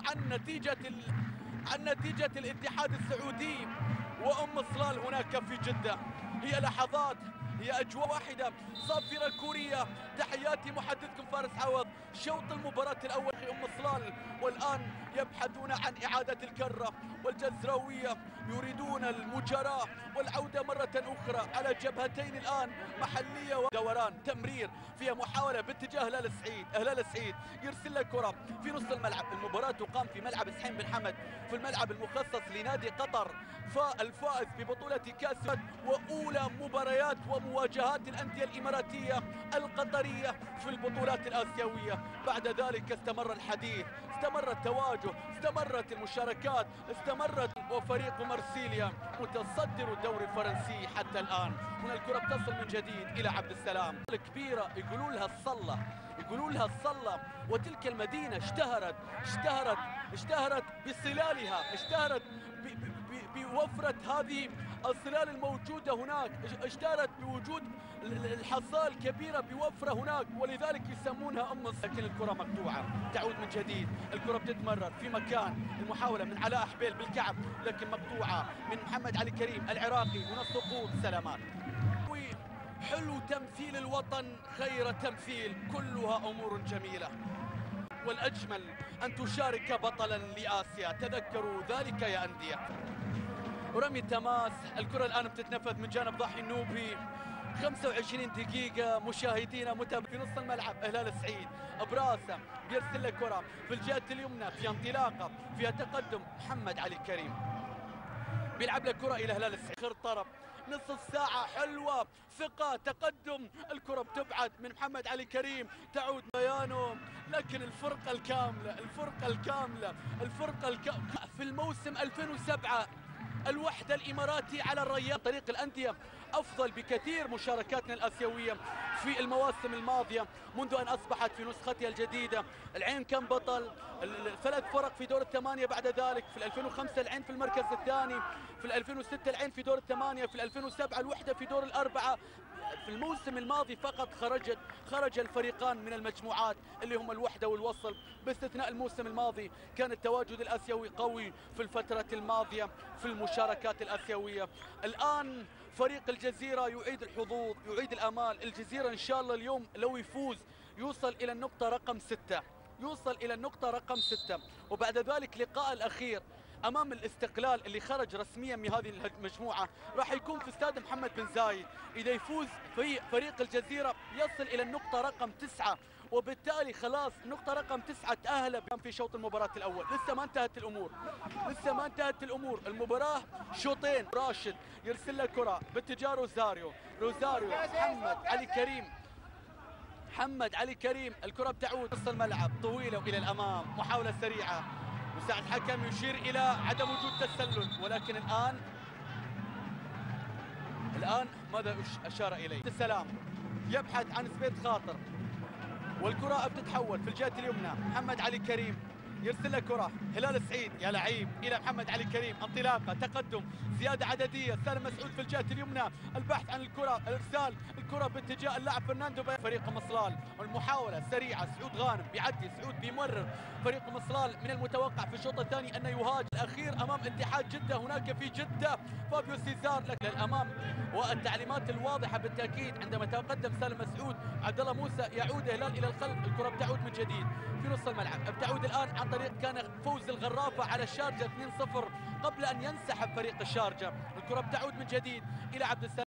عن نتيجة الاتحاد السعودي صلال هناك في جدة. هي لحظات، هي أجواء واحدة، صافرة كورية. تحياتي محدثكم فارس عوض. شوط المباراة الأول صلال، والآن يبحثون عن إعادة الكرة، والجزراوية يريدون المجاراة والعودة مرة أخرى على جبهتين الآن محلية ودوران. تمرير فيها محاولة باتجاه هلال السعيد يرسل له كرة في نص الملعب. المباراة تقام في ملعب سحيم بن حمد، في الملعب المخصص لنادي قطر، فالفائز ببطولة كأس وأولى مباريات ومواجهات الأندية الإماراتية القطرية في البطولات الآسيوية. بعد ذلك استمر الحديث، استمر التواجه، استمرت المشاركات، استمرت، وفريق مارسيليا متصدر الدوري الفرنسي حتى الآن. هنا الكرة بتصل من جديد إلى عبد السلام الكبيرة، يقولوا لها الصلة، وتلك المدينة اشتهرت بصلالها، اشتهرت بوفرة هذه الصلال الموجودة هناك، اشتهرت بوجود الحصال كبيرة بوفرة هناك، ولذلك يسمونها لكن الكرة مقطوعة. تعود من جديد، الكرة بتتمرر في مكان، المحاولة من علاء حبيل بالكعب لكن مقطوعة من محمد علي كريم العراقي. هنا السقوط، سلامات. حلو تمثيل الوطن خير تمثيل، كلها أمور جميلة، والأجمل أن تشارك بطلا لآسيا، تذكروا ذلك يا أندية. ورمي التماس، الكرة الآن بتتنفذ من جانب ضاحي النوبي. 25 دقيقة مشاهدينا متابعين في نص الملعب. هلال السعيد براسه بيرسل له كرة في الجهة اليمنى، في انطلاقة فيها تقدم محمد علي كريم، بيلعب له كرة إلى هلال السعيد. آخر طرف، نص الساعة حلوة، ثقة، تقدم، الكرة بتبعد من محمد علي كريم، تعود بيانو، لكن الفرقة الكاملة في الموسم 2007 الوحدة الإماراتي على الرياض. طريق الأندية أفضل بكثير مشاركاتنا الآسيوية في المواسم الماضية منذ أن أصبحت في نسختها الجديدة. العين كان بطل، 3 فرق في دور الثمانية، بعد ذلك في 2005 العين في المركز الثاني، في 2006 العين في دور الثمانية، في 2007 الوحدة في دور الأربعة. في الموسم الماضي فقط خرج الفريقان من المجموعات اللي هم الوحدة والوصل. باستثناء الموسم الماضي كان التواجد الآسيوي قوي في الفترة الماضية في المشاركات الآسيوية. الآن فريق الجزيرة يعيد الحظوظ، يعيد الآمال. الجزيرة إن شاء الله اليوم لو يفوز يوصل إلى النقطة رقم 6، وبعد ذلك لقاء الأخير أمام الاستقلال اللي خرج رسميا من هذه المجموعة راح يكون في استاد محمد بن زايد. إذا يفوز في فريق الجزيرة يصل إلى النقطة رقم 9، وبالتالي خلاص النقطة رقم 9 تأهل في شوط المباراة الأول. لسه ما انتهت الأمور، المباراة شوطين. راشد يرسل له كرة باتجاه روزاريو، محمد علي كريم، الكرة بتعود نص الملعب طويلة وإلى الأمام، محاولة سريعة، مساعد حكم يشير إلى عدم وجود تسلل، ولكن الآن ماذا أشار إليه؟ السلام يبحث عن سبيت خاطر، والكرة بتتحول في الجهة اليمنى. محمد علي كريم يرسل له كرة، هلال السعيد يا لعيب إلى محمد علي كريم، انطلاقة، تقدم، زيادة عددية، سالم مسعود في الجهة اليمنى، البحث عن الكرة، الإرسال، الكرة باتجاه اللاعب فرناندو فريق مصلال، المحاولة سريعة، سعود غانم بيعدي، سعود بيمرر. فريق مصلال من المتوقع في الشوط الثاني أن يهاجم الأخير أمام اتحاد جدة هناك في جدة. فابيو سيزار لكن للأمام، والتعليمات الواضحة بالتأكيد عندما تقدم سالم مسعود، عبد الله موسى يعود هلال إلى الخلف. الكرة بتعود من جديد في نص الملعب، بتعود الآن عن طريق كان فوز الغرافة على الشارجة 2-0 قبل أن ينسحب فريق الشارجة. الكرة بتعود من جديد إلى عبد السلام.